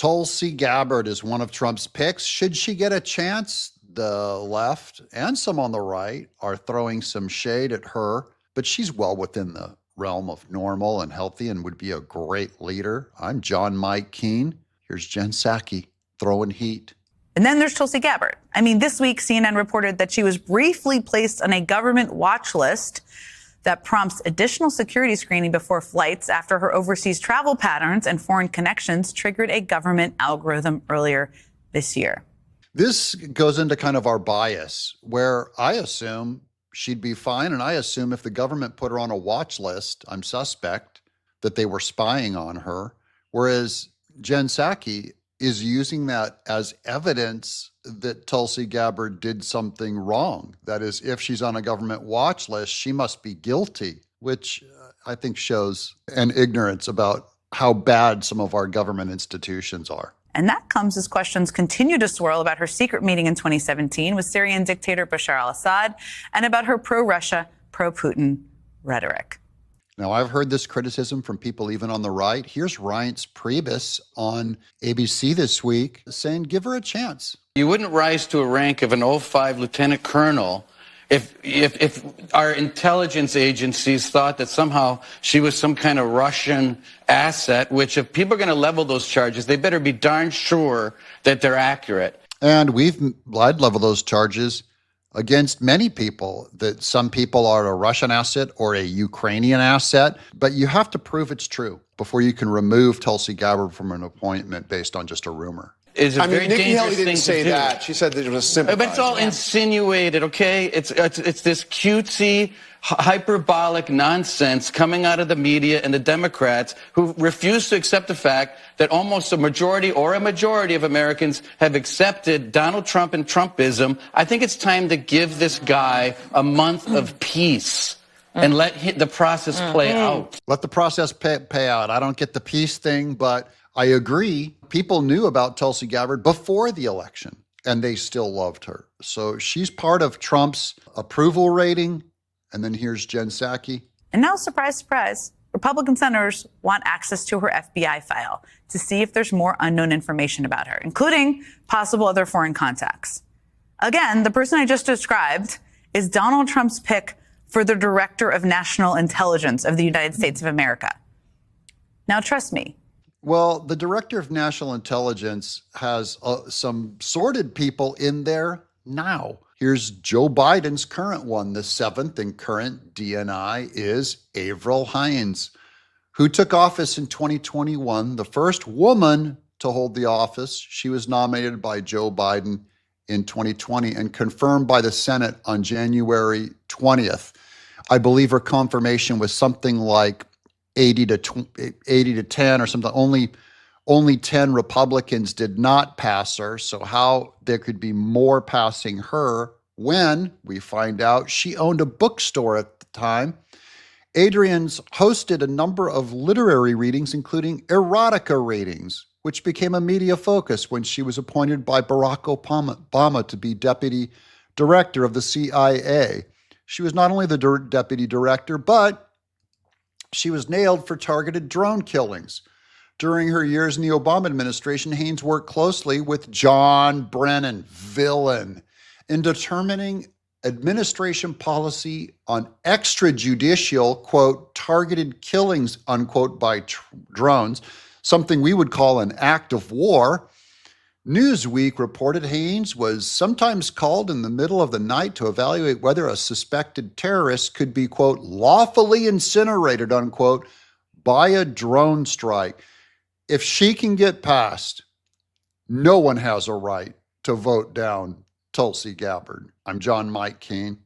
Tulsi Gabbard is one of Trump's picks. Should she get a chance? The left and some on the right are throwing some shade at her, but she's well within the realm of normal and healthy and would be a great leader. I'm John Mike Keene. Here's Jen Psaki throwing heat. And then there's Tulsi Gabbard. I mean, this week, CNN reported that she was briefly placed on a government watch list that prompts additional security screening before flights after her overseas travel patterns and foreign connections triggered a government algorithm earlier this year. This goes into kind of our bias, where I assume she'd be fine, and I assume if the government put her on a watch list, I'm suspect that they were spying on her, whereas Jen Psaki is using that as evidence that Tulsi Gabbard did something wrong. That is, if she's on a government watch list, she must be guilty, which I think shows an ignorance about how bad some of our government institutions are. And that comes as questions continue to swirl about her secret meeting in 2017 with Syrian dictator Bashar al-Assad and about her pro-Russia, pro-Putin rhetoric. Now, I've heard this criticism from people even on the right. Here's Reince Priebus on ABC this week saying, give her a chance. You wouldn't rise to a rank of an 05 lieutenant colonel if our intelligence agencies thought that somehow she was some kind of Russian asset, which if people are going to level those charges, they better be darn sure that they're accurate. And I'd level those charges against many people, that some people are a Russian asset or a Ukrainian asset, but you have to prove it's true before you can remove Tulsi Gabbard from an appointment based on just a rumor. Nikki Haley didn't say that. She said that it was simple. But it's all insinuated, okay? It's this cutesy, hyperbolic nonsense coming out of the media and the Democrats who refuse to accept the fact that almost a majority of Americans have accepted Donald Trump and Trumpism. I think it's time to give this guy a month of peace and let the process play out. Let the process pay out. I don't get the peace thing, but I agree. People knew about Tulsi Gabbard before the election, and they still loved her. So she's part of Trump's approval rating. And then here's Jen Psaki. And now, surprise, surprise, Republican senators want access to her FBI file to see if there's more unknown information about her, including possible other foreign contacts. Again, the person I just described is Donald Trump's pick for the Director of National Intelligence of the United States of America. Now, trust me. Well, the Director of National Intelligence has some sordid people in there now. Here's Joe Biden's current one. The seventh and current DNI is Avril Haines, who took office in 2021, the first woman to hold the office. She was nominated by Joe Biden in 2020 and confirmed by the Senate on January 20th. I believe her confirmation was something like 80 to 10 or something. Only 10 Republicans did not pass her. So how there could be more passing her when we find out she owned a bookstore at the time. Adrian's hosted a number of literary readings, including erotica readings, which became a media focus when she was appointed by Barack Obama to be deputy director of the CIA. She was not only the deputy director, but she was nailed for targeted drone killings. During her years in the Obama administration, Haines worked closely with John Brennan, villain, in determining administration policy on extrajudicial, quote, targeted killings, unquote, by drones, something we would call an act of war. Newsweek reported Haines was sometimes called in the middle of the night to evaluate whether a suspected terrorist could be, quote, lawfully incinerated, unquote, by a drone strike. If she can get past, no one has a right to vote down Tulsi Gabbard. I'm John Mike Keene.